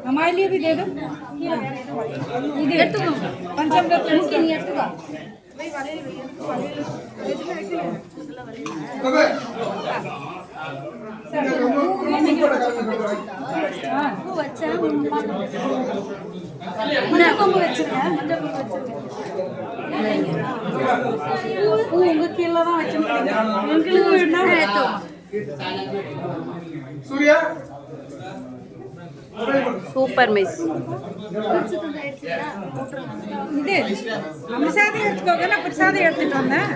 हमारे लिए भी दे दो पंचम சூப்பர் மிஸ் இது நம்ம சாதம் எடுத்துக்கோங்க நான் பிரசாதம் எடுத்துட்டு வந்தேன்